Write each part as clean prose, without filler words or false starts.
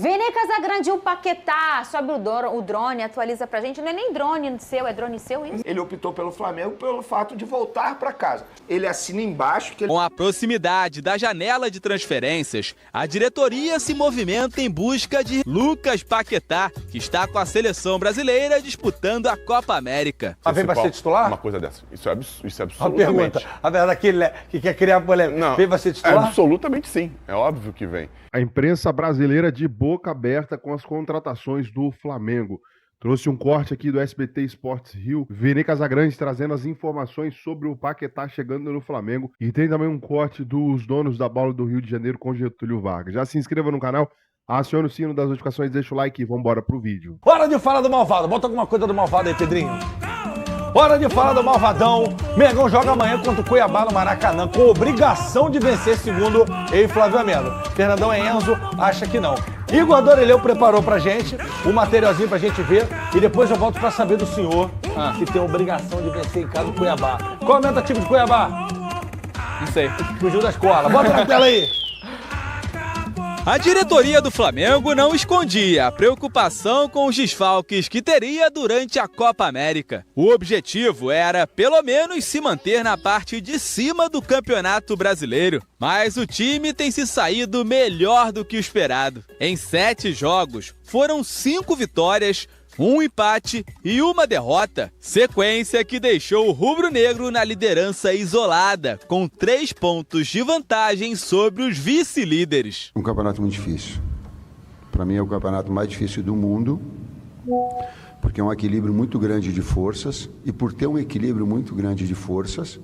Vene Casagrande e o Paquetá, sobe o drone, atualiza pra gente. Não é nem drone seu, é drone seu isso? Ele optou pelo Flamengo pelo fato de voltar para casa. Ele assina embaixo que ele... Com a proximidade da janela de transferências, a diretoria se movimenta em busca de Lucas Paquetá, que está com a seleção brasileira disputando a Copa América. Mas vem para ser titular? Uma coisa dessa. Isso é absolutamente. A pergunta. A verdade que quer criar polêmica. Não, vem para ser titular? Absolutamente sim. É óbvio que vem. A imprensa brasileira de boca aberta com as contratações do Flamengo. Trouxe um corte aqui do SBT Esportes Rio. Vene Casagrande trazendo as informações sobre o Paquetá chegando no Flamengo. E tem também um corte dos donos da bola do Rio de Janeiro com Getúlio Vargas. Já se inscreva no canal, acione o sino das notificações, deixa o like e vambora pro vídeo. Hora de falar do Malvado. Bota alguma coisa do Malvado aí, Pedrinho. Hora de falar do Malvadão. Mengão joga amanhã contra o Cuiabá no Maracanã, com obrigação de vencer, segundo eu e Flávio Melo. Fernandão e Enzo acha que não. Igor Doreleu preparou pra gente o materialzinho pra gente ver e depois eu volto pra saber do senhor que tem a obrigação de vencer em casa o Cuiabá. Qual é o tentativo de Cuiabá? Não sei. Fugiu da escola. Bota na tela aí. A diretoria do Flamengo não escondia a preocupação com os desfalques que teria durante a Copa América. O objetivo era, pelo menos, se manter na parte de cima do Campeonato Brasileiro. Mas o time tem se saído melhor do que o esperado. Em 7 jogos, foram 5 vitórias, 1 empate e 1 derrota, sequência que deixou o rubro-negro na liderança isolada, com 3 pontos de vantagem sobre os vice-líderes. Um campeonato muito difícil. Para mim é o campeonato mais difícil do mundo, porque é um equilíbrio muito grande de forças, e por ter um equilíbrio muito grande de forças,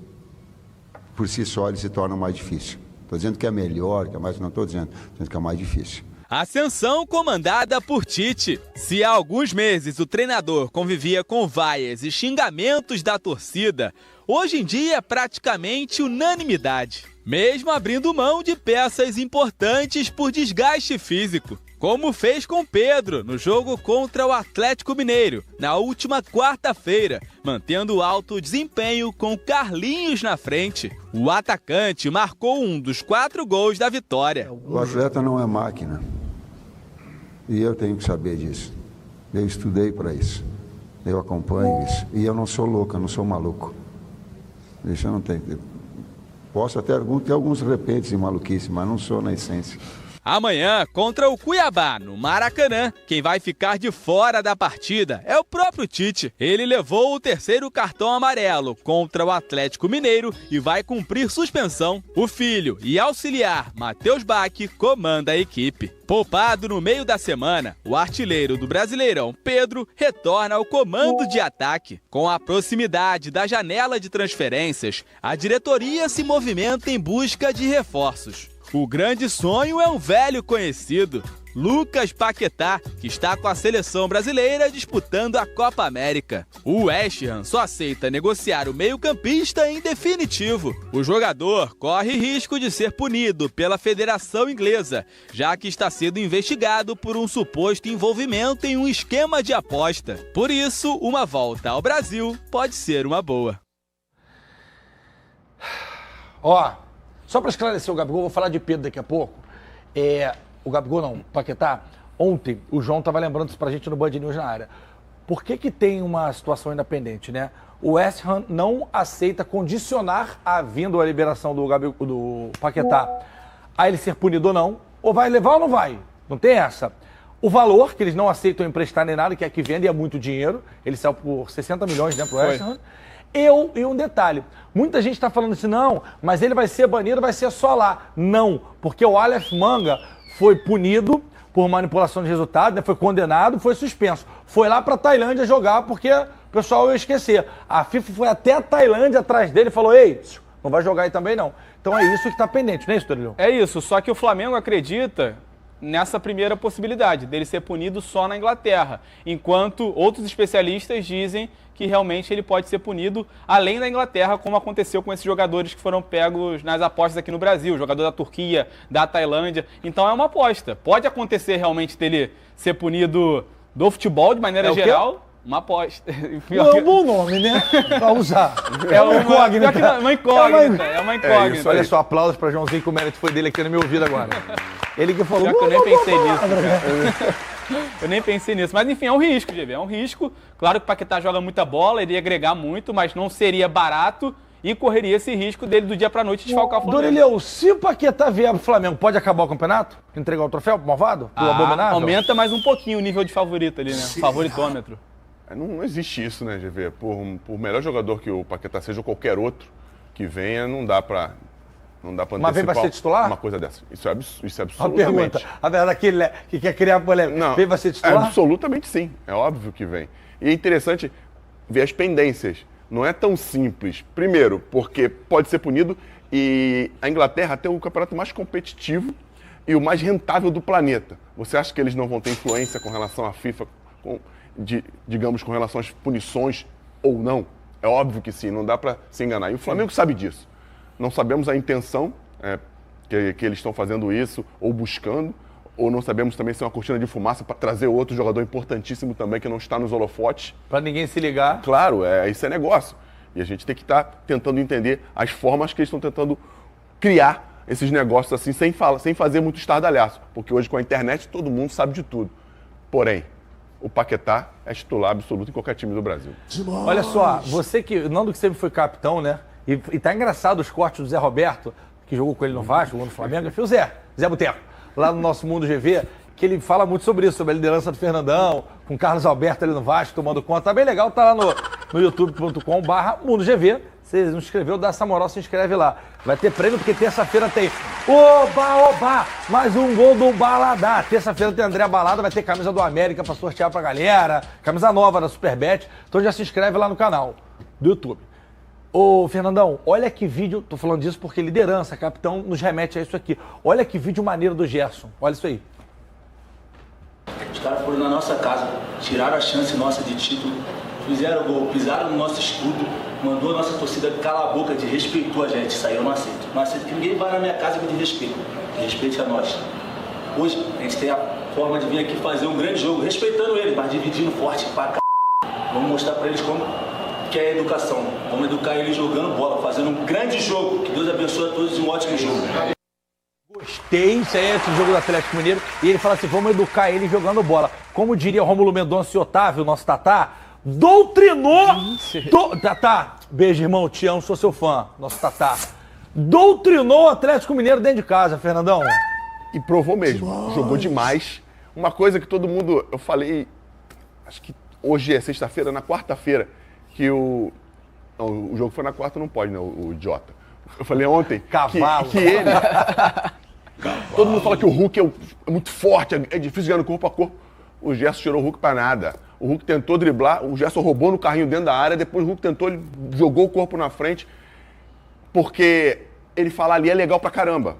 por si só ele se torna mais difícil. Estou dizendo que é melhor, que é mais, não estou dizendo que é mais difícil. Ascensão comandada por Tite. Se há alguns meses o treinador convivia com vaias e xingamentos da torcida, hoje em dia é praticamente unanimidade. Mesmo abrindo mão de peças importantes por desgaste físico. Como fez com Pedro no jogo contra o Atlético Mineiro, na última quarta-feira, mantendo alto desempenho com Carlinhos na frente. O atacante marcou um dos 4 gols da vitória. O atleta não é máquina. E eu tenho que saber disso. Eu estudei para isso. Eu acompanho isso. E eu não sou louco, eu não sou maluco. Isso eu não tenho. Posso até ter alguns repentes de maluquice, mas não sou na essência. Amanhã, contra o Cuiabá, no Maracanã, quem vai ficar de fora da partida é o próprio Tite. Ele levou o 3º cartão amarelo contra o Atlético Mineiro e vai cumprir suspensão. O filho e auxiliar Matheus Bach comanda a equipe. Poupado no meio da semana, o artilheiro do Brasileirão, Pedro, retorna ao comando de ataque. Com a proximidade da janela de transferências, a diretoria se movimenta em busca de reforços. O grande sonho é um velho conhecido, Lucas Paquetá, que está com a seleção brasileira disputando a Copa América. O West Ham só aceita negociar o meio-campista em definitivo. O jogador corre risco de ser punido pela Federação Inglesa, já que está sendo investigado por um suposto envolvimento em um esquema de aposta. Por isso, uma volta ao Brasil pode ser uma boa. Só para esclarecer o Gabigol, vou falar de Pedro daqui a pouco. O Gabigol não, o Paquetá. Ontem, o João estava lembrando isso pra gente no Band News na área. Por que tem uma situação independente, né? O West Ham não aceita condicionar a vinda ou a liberação do Paquetá a ele ser punido ou não. Ou vai levar ou não vai? Não tem essa. O valor, que eles não aceitam emprestar nem nada, que é que vende, é muito dinheiro. Ele saiu por 60 milhões, né, pro West Ham. E um detalhe, muita gente está falando assim, não, mas ele vai ser banido, vai ser só lá. Não, porque o Aleph Manga foi punido por manipulação de resultado, né, foi condenado, foi suspenso. Foi lá para a Tailândia jogar, porque o pessoal ia esquecer. A FIFA foi até a Tailândia atrás dele e falou, ei, não vai jogar aí também não. Então é isso que está pendente, não é isso, Torilho? É isso, só que o Flamengo acredita nessa primeira possibilidade, dele ser punido só na Inglaterra, enquanto outros especialistas dizem que realmente ele pode ser punido além da Inglaterra, como aconteceu com esses jogadores que foram pegos nas apostas aqui no Brasil, jogador da Turquia, da Tailândia. Então é uma aposta. Pode acontecer realmente dele ser punido do futebol de maneira geral, Uma aposta. Não é um bom nome, né? Pra usar. É uma incógnita. É uma incógnita. Olha só, aplausos pra Joãozinho, que o mérito foi dele aqui no meu ouvido agora. Ele que falou... Pior que eu nem pensei nisso, cara. Eu nem pensei nisso. Mas enfim, é um risco, GB. É um risco. Claro que o Paquetá joga muita bola, ele ia agregar muito, mas não seria barato e correria esse risco dele do dia pra noite desfalcar o Flamengo. Dorileu, se o Paquetá vier pro Flamengo, pode acabar o campeonato? Entregar o troféu pro malvado? Pro abominável? Aumenta mais um pouquinho o nível de favorito ali, né? Favoritômetro. Não existe isso, né, GV? Por melhor jogador que o Paquetá seja ou qualquer outro que venha, não dá pra antecipar. Mas vem pra ser titular? Uma coisa dessa. Isso é Uma absolutamente. pergunta. A verdade daquele que quer criar polêmica. Não, Vem pra ser titular? Absolutamente sim. É óbvio que vem. E é interessante ver as pendências. Não é tão simples. Primeiro, porque pode ser punido e a Inglaterra tem o campeonato mais competitivo e o mais rentável do planeta. Você acha que eles não vão ter influência com relação à FIFA, digamos, com relação às punições ou não? É óbvio que sim, não dá para se enganar. E o Flamengo sabe disso. Não sabemos a intenção que eles estão fazendo isso ou buscando, ou não sabemos também se é uma cortina de fumaça para trazer outro jogador importantíssimo também que não está nos holofotes. Para ninguém se ligar. Claro, isso é negócio. E a gente tem que estar tentando entender as formas que eles estão tentando criar esses negócios assim, sem fazer muito estardalhaço. Porque hoje com a internet todo mundo sabe de tudo. Porém, o Paquetá é titular absoluto em qualquer time do Brasil. Demais. Olha só, você que, Nando que sempre foi capitão, né? E tá engraçado os cortes do Zé Roberto, que jogou com ele no Vasco, jogou no Flamengo. Enfim, o Zé Boteco, lá no nosso Mundo GV, que ele fala muito sobre isso, sobre a liderança do Fernandão, com o Carlos Alberto ali no Vasco, tomando conta. Tá bem legal, tá lá no youtube.com/Mundo GV. Você não se inscreveu, dá essa moral, se inscreve lá. Vai ter prêmio, porque terça-feira tem Oba! Mais um gol do Baladá. Terça-feira tem André Balada, vai ter camisa do América pra sortear pra galera. Camisa nova da Superbet. Então já se inscreve lá no canal do YouTube. Ô, Fernandão, olha que vídeo, tô falando disso porque liderança, capitão, nos remete a isso aqui. Olha que vídeo maneiro do Gerson. Olha isso aí. Os caras foram na nossa casa, tiraram a chance nossa de título, fizeram gol, pisaram no nosso escudo, mandou a nossa torcida calar a boca, desrespeitou a gente. Isso aí eu não aceito. Não aceito que ninguém vá na minha casa e me desrespeite. Respeite a nós. Hoje, a gente tem a forma de vir aqui fazer um grande jogo, respeitando eles, mas dividindo forte pra c****. Vamos mostrar pra eles como que é a educação. Vamos educar eles jogando bola, fazendo um grande jogo. Que Deus abençoe a todos e um ótimo jogo. Gostei, isso aí é esse jogo do Atlético Mineiro. E ele fala assim, vamos educar ele jogando bola. Como diria Rômulo Mendonça e Otávio, nosso Tatá, doutrinou... Tatá, beijo, irmão, te amo, sou seu fã, nosso Tatá. Doutrinou o Atlético Mineiro dentro de casa, Fernandão. E provou mesmo, jogou demais. Uma coisa que todo mundo, eu falei, acho que hoje é sexta-feira, na quarta-feira, que o jogo foi na quarta, não pode, né, o idiota. Eu falei ontem que ele... Todo mundo fala que o Hulk é muito forte, é difícil ganhar no corpo a corpo. O Gerson tirou o Hulk pra nada. O Hulk tentou driblar, o Gerson roubou no carrinho dentro da área, depois o Hulk tentou, ele jogou o corpo na frente, porque ele falar ali é legal pra caramba.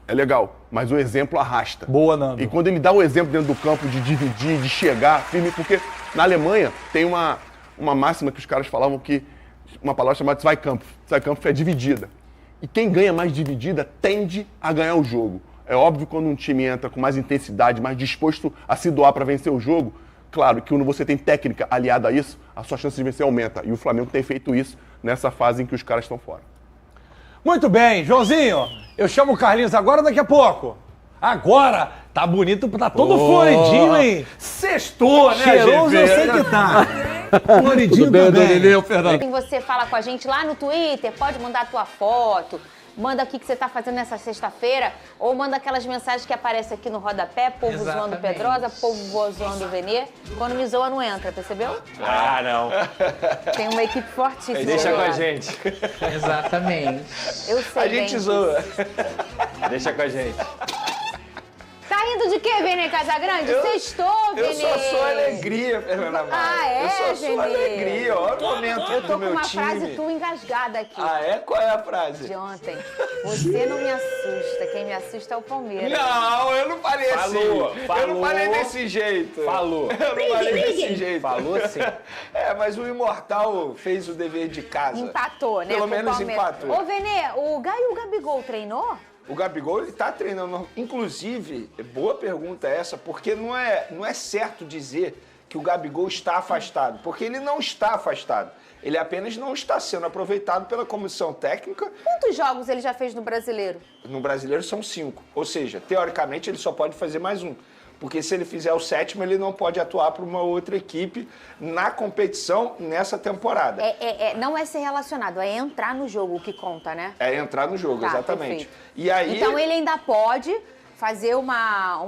É legal, mas o exemplo arrasta. Boa, Nando. E quando ele dá o exemplo dentro do campo de dividir, de chegar firme, porque na Alemanha tem uma máxima que os caras falavam que, uma palavra chamada Zweikampf. Zweikampf é dividida. E quem ganha mais dividida tende a ganhar o jogo. É óbvio quando um time entra com mais intensidade, mais disposto a se doar para vencer o jogo, claro que quando você tem técnica aliada a isso, a sua chance de vencer aumenta. E o Flamengo tem feito isso nessa fase em que os caras estão fora. Muito bem, Joãozinho, eu chamo o Carlinhos agora ou daqui a pouco? Agora! Tá bonito, tá todo floridinho, hein? Sextou, né, cheiroso, eu sei que tá. Floridinho também. Fernando. Você fala com a gente lá no Twitter, pode mandar a tua foto, manda o que você tá fazendo nessa sexta-feira, ou manda aquelas mensagens que aparecem aqui no rodapé, povo zoando Pedrosa, povo zoando Venê. Quando me zoa, não entra, percebeu? Ah, não. Tem uma equipe fortíssima. Deixa com a gente. Exatamente. Eu sei a gente zoa. Deixa com a gente. Tá rindo de quê, Venê Casagrande? Sextou, Venê. Eu sou a sua alegria, Fernanda Maia. Ah, é, eu sou a sua alegria. Olha o momento eu do tô com meu uma time. frase tua engasgada aqui. Ah, é? Qual é a frase? De ontem. Você não me assusta. Quem me assusta é o Palmeiras. Não, eu não falei assim. Falou. Eu não falei desse jeito. Falou. Eu não falei desse jeito. Falou sim. É, mas o Imortal fez o dever de casa. Empatou, né? Pelo menos Palmeiras. empatou. Ô, Venê, o Gaio e o Gabigol treinou? O Gabigol, ele tá treinando. Inclusive, boa pergunta essa, porque não é certo dizer que o Gabigol está afastado, porque ele não está afastado. Ele apenas não está sendo aproveitado pela comissão técnica. Quantos jogos ele já fez no Brasileiro? No Brasileiro são 5. Ou seja, teoricamente ele só pode fazer mais um. Porque se ele fizer o 7º, ele não pode atuar para uma outra equipe na competição nessa temporada. Não é ser relacionado, é entrar no jogo o que conta, né? É entrar no jogo, tá, exatamente. Perfeito. E aí... Então ele ainda pode fazer uma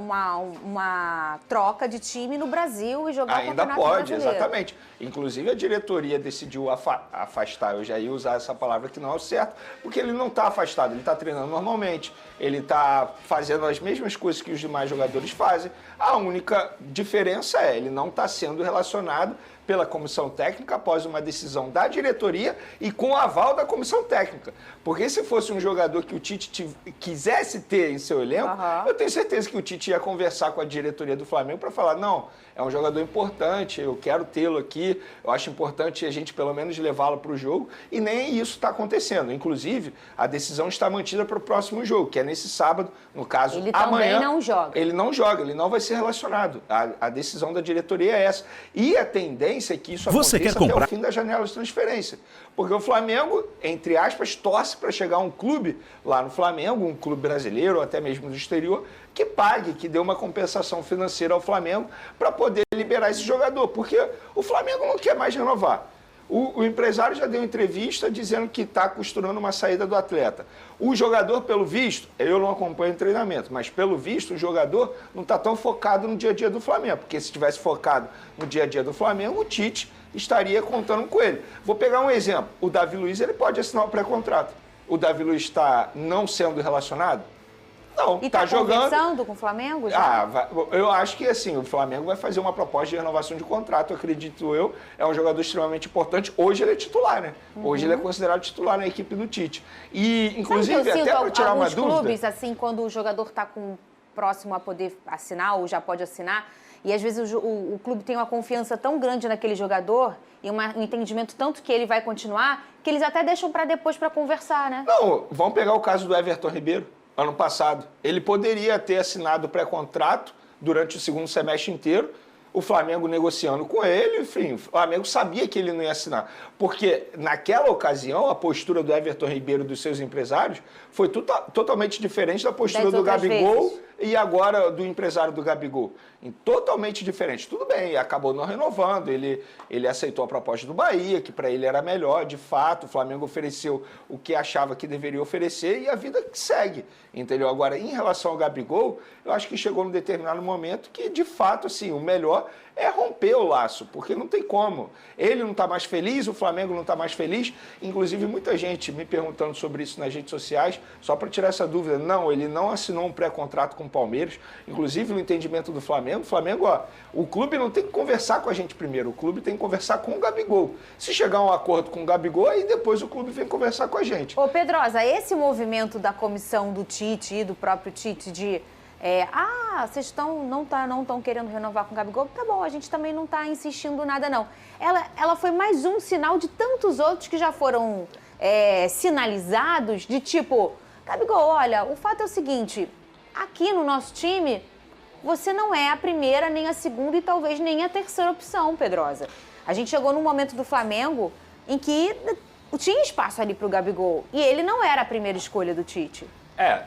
troca de time no Brasil e jogar o Campeonato Brasileiro. Ainda pode, exatamente. Inclusive a diretoria decidiu afastar, eu já ia usar essa palavra que não é o certo, porque ele não está afastado, ele está treinando normalmente, ele está fazendo as mesmas coisas que os demais jogadores fazem. A única diferença é ele não está sendo relacionado pela comissão técnica após uma decisão da diretoria e com o aval da comissão técnica. Porque se fosse um jogador que o Tite quisesse ter em seu elenco, eu tenho certeza que o Tite ia conversar com a diretoria do Flamengo para falar, não, é um jogador importante, eu quero tê-lo aqui, eu acho importante a gente pelo menos levá-lo para o jogo, e nem isso está acontecendo. Inclusive, a decisão está mantida para o próximo jogo, que é nesse sábado, no caso, ele amanhã. Ele também não joga. Ele não joga, ele não vai ser relacionado. A decisão da diretoria é essa. E a tendência é que isso aconteça até o fim da janela de transferência. Porque o Flamengo, entre aspas, torce para chegar um clube lá no Flamengo, um clube brasileiro ou até mesmo do exterior, que pague, que dê uma compensação financeira ao Flamengo para poder liberar esse jogador. Porque o Flamengo não quer mais renovar. O empresário já deu entrevista dizendo que está costurando uma saída do atleta. O jogador, pelo visto, eu não acompanho o treinamento, mas pelo visto o jogador não está tão focado no dia a dia do Flamengo, porque se estivesse focado no dia a dia do Flamengo, o Tite estaria contando com ele. Vou pegar um exemplo. O Davi Luiz ele pode assinar o pré-contrato. O Davi Luiz está não sendo relacionado? Não, e tá jogando. Conversando com o Flamengo já? Eu acho que assim, o Flamengo vai fazer uma proposta de renovação de contrato, acredito eu. É um jogador extremamente importante. Hoje ele é titular, né? Hoje ele é considerado titular na equipe do Tite. E, inclusive, até para tirar uma dúvida... Alguns clubes, assim, quando o jogador está próximo a poder assinar ou já pode assinar, e às vezes o clube tem uma confiança tão grande naquele jogador e um entendimento tanto que ele vai continuar, que eles até deixam para depois para conversar, né? Não, vamos pegar o caso do Everton Ribeiro. Ano passado, ele poderia ter assinado o pré-contrato durante o segundo semestre inteiro, o Flamengo negociando com ele, enfim, o Flamengo sabia que ele não ia assinar. Porque naquela ocasião, a postura do Everton Ribeiro e dos seus empresários foi totalmente diferente da postura do Gabigol e agora do empresário do Gabigol. Totalmente diferente. Tudo bem, acabou não renovando, ele aceitou a proposta do Bahia, que para ele era melhor, de fato, o Flamengo ofereceu o que achava que deveria oferecer e a vida segue, entendeu? Agora, em relação ao Gabigol, eu acho que chegou num determinado momento que, de fato, assim, o melhor é romper o laço, porque não tem como. Ele não está mais feliz, o Flamengo não está mais feliz, inclusive muita gente me perguntando sobre isso nas redes sociais, só para tirar essa dúvida. Não, ele não assinou um pré-contrato com o Palmeiras, inclusive no entendimento do Flamengo. O Flamengo, o clube não tem que conversar com a gente primeiro, o clube tem que conversar com o Gabigol. Se chegar a um acordo com o Gabigol, aí depois o clube vem conversar com a gente. Ô Pedrosa, esse movimento da comissão do Tite e do próprio Tite de vocês não estão querendo renovar com o Gabigol, tá bom, a gente também não está insistindo nada não. Ela foi mais um sinal de tantos outros que já foram sinalizados de tipo, Gabigol, olha, o fato é o seguinte, aqui no nosso time, você não é a primeira, nem a segunda e talvez nem a terceira opção, Pedrosa. A gente chegou num momento do Flamengo em que tinha espaço ali pro Gabigol e ele não era a primeira escolha do Tite.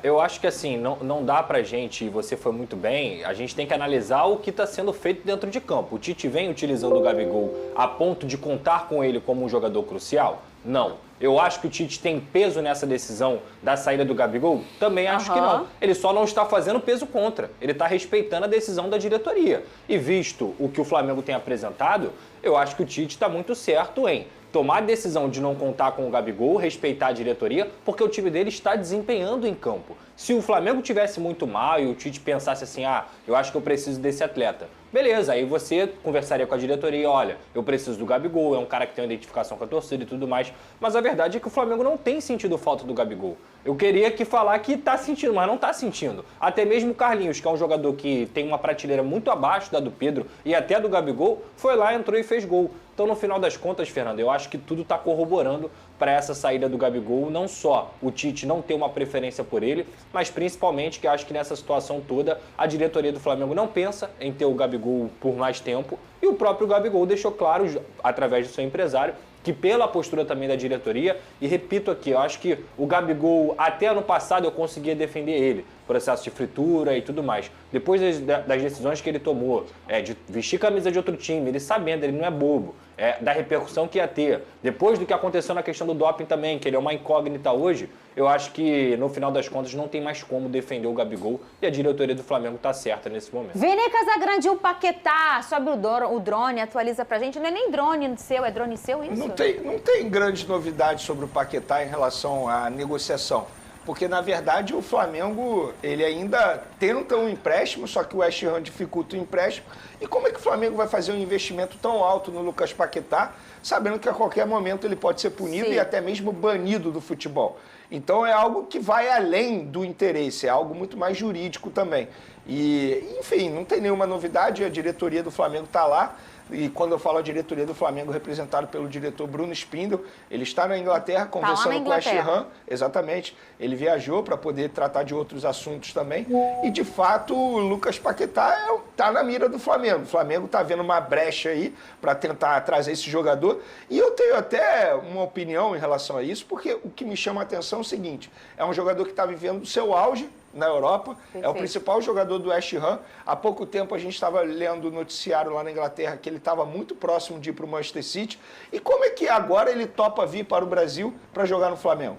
Eu acho que assim, não dá pra gente, e você foi muito bem, a gente tem que analisar o que está sendo feito dentro de campo. O Tite vem utilizando o Gabigol a ponto de contar com ele como um jogador crucial? Não. Eu acho que o Tite tem peso nessa decisão da saída do Gabigol? Também acho que não. Ele só não está fazendo peso contra. Ele está respeitando a decisão da diretoria. E visto o que o Flamengo tem apresentado, eu acho que o Tite está muito certo em tomar a decisão de não contar com o Gabigol, respeitar a diretoria, porque o time dele está desempenhando em campo. Se o Flamengo tivesse muito mal e o Tite pensasse assim, eu acho que eu preciso desse atleta, beleza, aí você conversaria com a diretoria, olha, eu preciso do Gabigol, é um cara que tem uma identificação com a torcida e tudo mais, mas a verdade é que o Flamengo não tem sentido falta do Gabigol. Eu queria falar que tá sentindo, mas não tá sentindo. Até mesmo o Carlinhos, que é um jogador que tem uma prateleira muito abaixo da do Pedro e até a do Gabigol, foi lá, entrou e fez gol. Então, no final das contas, Fernando, eu acho que tudo está corroborando para essa saída do Gabigol, não só o Tite não ter uma preferência por ele, mas principalmente que acho que nessa situação toda a diretoria do Flamengo não pensa em ter o Gabigol por mais tempo e o próprio Gabigol deixou claro, através do seu empresário, que pela postura também da diretoria, e repito aqui, eu acho que o Gabigol, até ano passado eu conseguia defender ele, processo de fritura e tudo mais. Depois das decisões que ele tomou, de vestir camisa de outro time, ele sabendo, ele não é bobo, da repercussão que ia ter. Depois do que aconteceu na questão do doping também, que ele é uma incógnita hoje, eu acho que no final das contas não tem mais como defender o Gabigol e a diretoria do Flamengo está certa nesse momento. Vene Casagrande, o Paquetá, sobe o drone, atualiza pra gente. Não é nem drone seu, é drone seu isso? Não tem grandes novidades sobre o Paquetá em relação à negociação. Porque, na verdade, o Flamengo, ele ainda tenta um empréstimo, só que o West Ham dificulta o empréstimo. E como é que o Flamengo vai fazer um investimento tão alto no Lucas Paquetá, sabendo que a qualquer momento ele pode ser punido e até mesmo banido do futebol? Então é algo que vai além do interesse, é algo muito mais jurídico também. E, enfim, não tem nenhuma novidade, a diretoria do Flamengo está lá. E quando eu falo a diretoria do Flamengo, representado pelo diretor Bruno Spindel, ele está na Inglaterra conversando com o West Ham. Exatamente. Ele viajou para poder tratar de outros assuntos também. E, de fato, o Lucas Paquetá está na mira do Flamengo. O Flamengo está vendo uma brecha aí para tentar trazer esse jogador. E eu tenho até uma opinião em relação a isso, porque o que me chama a atenção é o seguinte: é um jogador que está vivendo o seu auge na Europa, é o principal jogador do West Ham. Há pouco tempo a gente estava lendo o noticiário lá na Inglaterra que ele estava muito próximo de ir para o Manchester City. E como é que agora ele topa vir para o Brasil para jogar no Flamengo?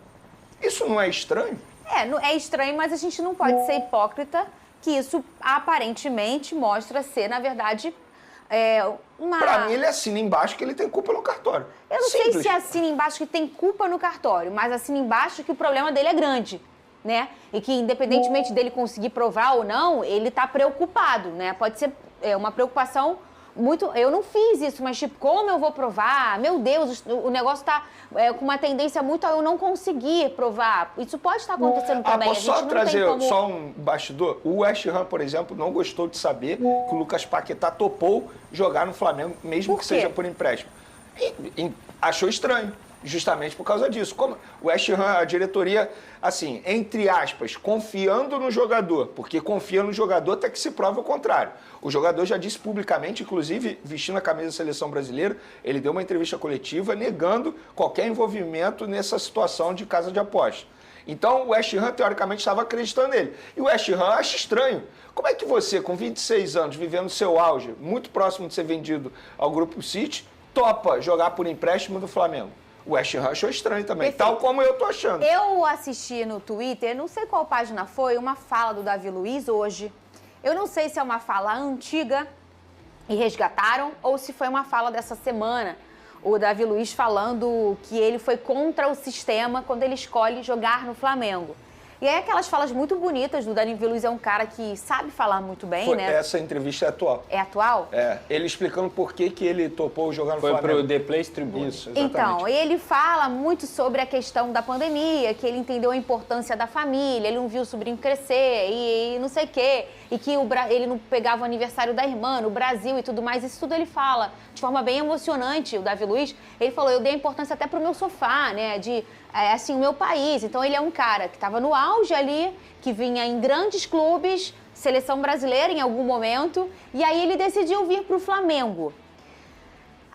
Isso não é estranho? É estranho, mas a gente não pode ser hipócrita, que isso aparentemente mostra ser, na verdade, uma... Para mim, ele assina embaixo que ele tem culpa no cartório. Eu não sei se assina embaixo que tem culpa no cartório, mas assina embaixo que o problema dele é grande, né? E que, independentemente dele conseguir provar ou não, ele está preocupado, né? Pode ser uma preocupação muito... Eu não fiz isso, mas, tipo, como eu vou provar? Meu Deus, o negócio está com uma tendência muito a eu não conseguir provar. Isso pode estar acontecendo também. Posso só trazer só um bastidor? O West Ham, por exemplo, não gostou de saber que o Lucas Paquetá topou jogar no Flamengo, mesmo que seja por empréstimo. E achou estranho. Justamente por causa disso. Como o West Ham, a diretoria, assim, entre aspas, confiando no jogador, porque confia no jogador até que se prova o contrário. O jogador já disse publicamente, inclusive vestindo a camisa da seleção brasileira, ele deu uma entrevista coletiva negando qualquer envolvimento nessa situação de casa de aposta. Então o West Ham, teoricamente, estava acreditando nele. E o West Ham acha estranho. Como é que você, com 26 anos, vivendo o seu auge, muito próximo de ser vendido ao Grupo City, topa jogar por empréstimo do Flamengo? O West Ham achou estranho também, tal como eu tô achando. Eu assisti no Twitter, não sei qual página foi, uma fala do Davi Luiz hoje. Eu não sei se é uma fala antiga e resgataram ou se foi uma fala dessa semana. O Davi Luiz falando que ele foi contra o sistema quando ele escolhe jogar no Flamengo. E aí aquelas falas muito bonitas do Davi Luiz, é um cara que sabe falar muito bem, né? Essa entrevista é atual. É atual? Ele explicando por que ele topou jogar no Flamengo. Foi pro The Place Tribune. Isso, exatamente. Então, ele fala muito sobre a questão da pandemia, que ele entendeu a importância da família, ele não viu o sobrinho crescer e não sei o quê, e que ele não pegava o aniversário da irmã no Brasil e tudo mais. Isso tudo ele fala de forma bem emocionante, o Davi Luiz. Ele falou, eu dei importância até pro meu sofá, né, assim, o meu país. Então, ele é um cara que estava no auge ali, que vinha em grandes clubes, seleção brasileira em algum momento, e aí ele decidiu vir para o Flamengo.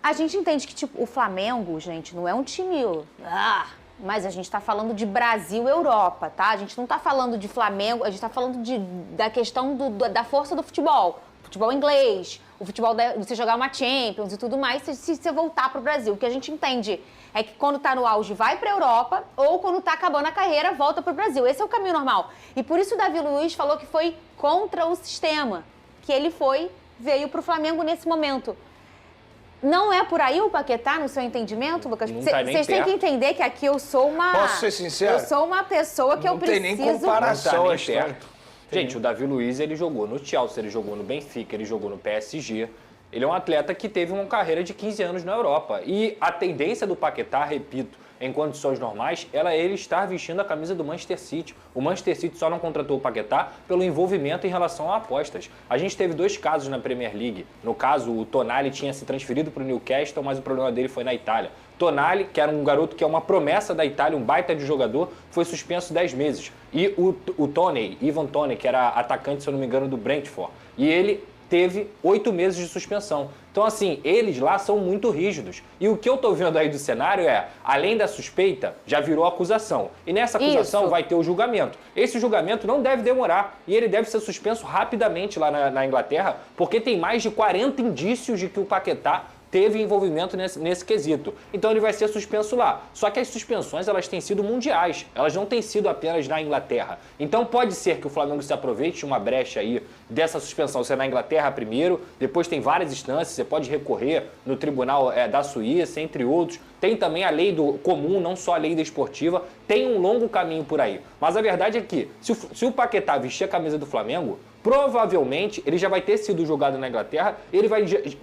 A gente entende que, tipo, o Flamengo, gente, não é um time... mas a gente está falando de Brasil e Europa, tá? A gente não está falando de Flamengo, a gente está falando da questão da força do futebol. Futebol inglês, o futebol de você jogar uma Champions e tudo mais, se você voltar para o Brasil. O que a gente entende é que quando está no auge vai para a Europa ou quando está acabando a carreira volta para o Brasil. Esse é o caminho normal. E por isso o Davi Luiz falou que foi contra o sistema, que ele veio para o Flamengo nesse momento. Não é por aí o Paquetá, no seu entendimento, Lucas? Vocês têm que entender que aqui eu sou uma... Posso ser sincero? Eu sou uma pessoa que eu preciso... Não tem nem comparação. Gente, o Davi Luiz, ele jogou no Chelsea, ele jogou no Benfica, ele jogou no PSG. Ele é um atleta que teve uma carreira de 15 anos na Europa. E a tendência do Paquetá, repito, em condições normais, ele estar vestindo a camisa do Manchester City. O Manchester City só não contratou o Paquetá pelo envolvimento em relação a apostas. A gente teve 2 casos na Premier League. No caso, o Tonali tinha se transferido para o Newcastle, mas o problema dele foi na Itália. Tonali, que era um garoto que é uma promessa da Itália, um baita de jogador, foi suspenso 10 meses. E o Toney, Ivan Toney, que era atacante, se eu não me engano, do Brentford, e ele teve 8 meses de suspensão. Então, assim, eles lá são muito rígidos. E o que eu tô vendo aí do cenário é, além da suspeita, já virou acusação. E nessa acusação vai ter o julgamento. Esse julgamento não deve demorar. E ele deve ser suspenso rapidamente lá na Inglaterra, porque tem mais de 40 indícios de que o Paquetá teve envolvimento nesse quesito. Então ele vai ser suspenso lá. Só que as suspensões, elas têm sido mundiais. Elas não têm sido apenas na Inglaterra. Então pode ser que o Flamengo se aproveite de uma brecha aí dessa suspensão ser na Inglaterra primeiro, depois tem várias instâncias, você pode recorrer no Tribunal da Suíça, entre outros. Tem também a lei do comum, não só a lei desportiva. Tem um longo caminho por aí. Mas a verdade é que, se o Paquetá vestir a camisa do Flamengo, provavelmente ele já vai ter sido julgado na Inglaterra,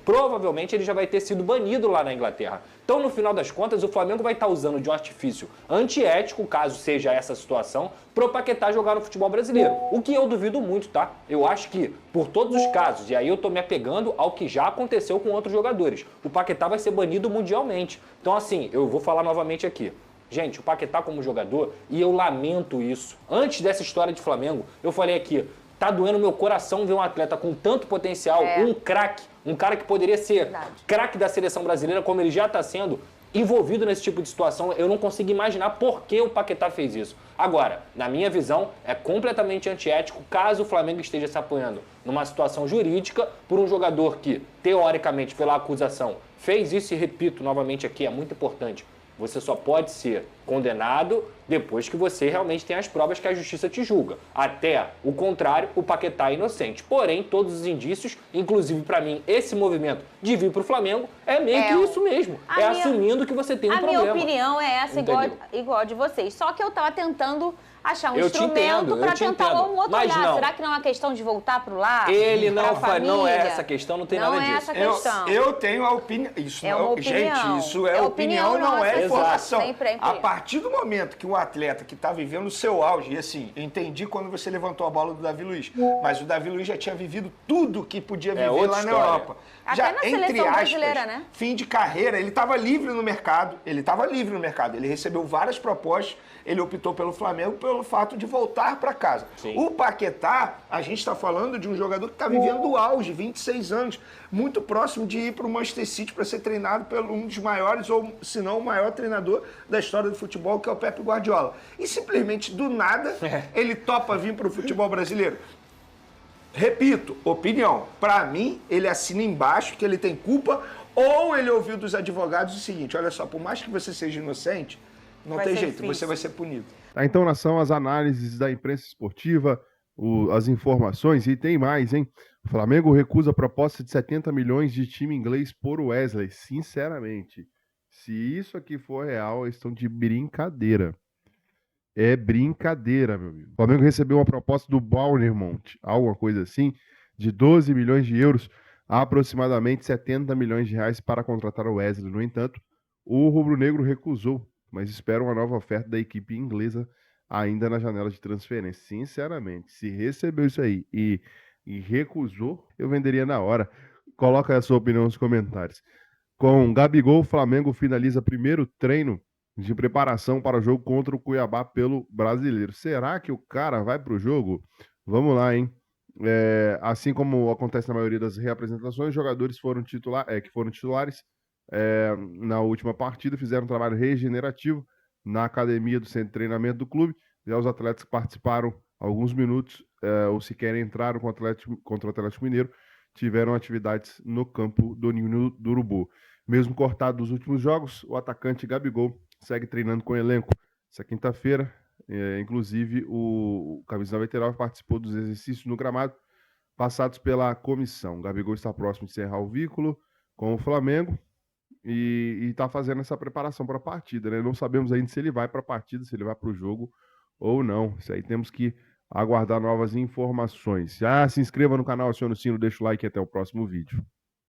provavelmente ele já vai ter sido banido lá na Inglaterra. Então, no final das contas, o Flamengo vai estar usando de um artifício antiético, caso seja essa situação, pro Paquetá jogar no futebol brasileiro. O que eu duvido muito, tá? Eu acho que, por todos os casos, e aí eu tô me apegando ao que já aconteceu com outros jogadores, o Paquetá vai ser banido mundialmente. Então, assim, eu vou falar novamente aqui. Gente, o Paquetá como jogador, e eu lamento isso. Antes dessa história de Flamengo, eu falei aqui, tá doendo meu coração ver um atleta com tanto potencial, um craque, um cara que poderia ser craque da seleção brasileira, como ele já está sendo, envolvido nesse tipo de situação. Eu não consigo imaginar por que o Paquetá fez isso. Agora, na minha visão, é completamente antiético caso o Flamengo esteja se apoiando numa situação jurídica por um jogador que, teoricamente, pela acusação, fez isso, e repito novamente aqui, é muito importante. Você só pode ser condenado depois que você realmente tem as provas que a justiça te julga. Até o contrário, o Paquetá é inocente. Porém, todos os indícios, inclusive para mim, esse movimento de vir para o Flamengo, é meio que isso mesmo. Assumindo que você tem um problema. A minha opinião é essa, igual a de vocês. Só que eu tava tentando achar um instrumento para tentar um outro olhar. Será que não é uma questão de voltar pro lar? Ele não é essa questão, não tem nada disso. Não é essa questão. Eu tenho a opinião. Isso é uma opinião. Gente, isso é opinião, não é informação. Sempre. A partir do momento que um atleta que está vivendo o seu auge, e assim, eu entendi quando você levantou a bola do Davi Luiz, mas o Davi Luiz já tinha vivido tudo que podia viver lá na Europa. Até já, na entre seleção aspas, brasileira, né? Fim de carreira, ele estava livre no mercado. Ele recebeu várias propostas. Ele optou pelo Flamengo pelo fato de voltar para casa. Sim. O Paquetá, a gente está falando de um jogador que está vivendo o auge, 26 anos, muito próximo de ir para o Manchester City para ser treinado por um dos maiores, ou se não o maior treinador da história do futebol, que é o Pepe Guardiola. E simplesmente, do nada, ele topa vir para o futebol brasileiro. Repito, opinião. Para mim, ele assina embaixo que ele tem culpa, ou ele ouviu dos advogados o seguinte: olha só, por mais que você seja inocente, não tem jeito, difícil. Você vai ser punido. Tá, então, nação, as análises da imprensa esportiva, as informações, e tem mais, hein? O Flamengo recusa a proposta de 70 milhões de time inglês por Wesley. Sinceramente, se isso aqui for real, eles estão de brincadeira. É brincadeira, meu amigo. O Flamengo recebeu uma proposta do Bournemouth, alguma coisa assim, de 12 milhões de euros, aproximadamente 70 milhões de reais para contratar o Wesley. No entanto, o rubro-negro recusou, mas espera uma nova oferta da equipe inglesa ainda na janela de transferência. Sinceramente, se recebeu isso aí e recusou, eu venderia na hora. Coloca a sua opinião nos comentários. Com Gabigol, o Flamengo finaliza primeiro treino de preparação para o jogo contra o Cuiabá pelo Brasileiro. Será que o cara vai para o jogo? Vamos lá, hein? Assim como acontece na maioria das reapresentações, os jogadores que foram titulares na última partida fizeram um trabalho regenerativo na academia do centro de treinamento do clube. E os atletas que participaram alguns minutos ou sequer entraram contra o Atlético Mineiro tiveram atividades no campo do Ninho do Urubu. Mesmo cortado dos últimos jogos, o atacante Gabigol segue treinando com o elenco. Essa quinta-feira, inclusive, o camisa 99 participou dos exercícios no gramado passados pela comissão. O Gabigol está próximo de encerrar o vínculo com o Flamengo e está fazendo essa preparação para a partida, né? Não sabemos ainda se ele vai para a partida, se ele vai para o jogo ou não. Isso aí temos que aguardar novas informações. Já se inscreva no canal, acione o sino, deixa o like e até o próximo vídeo.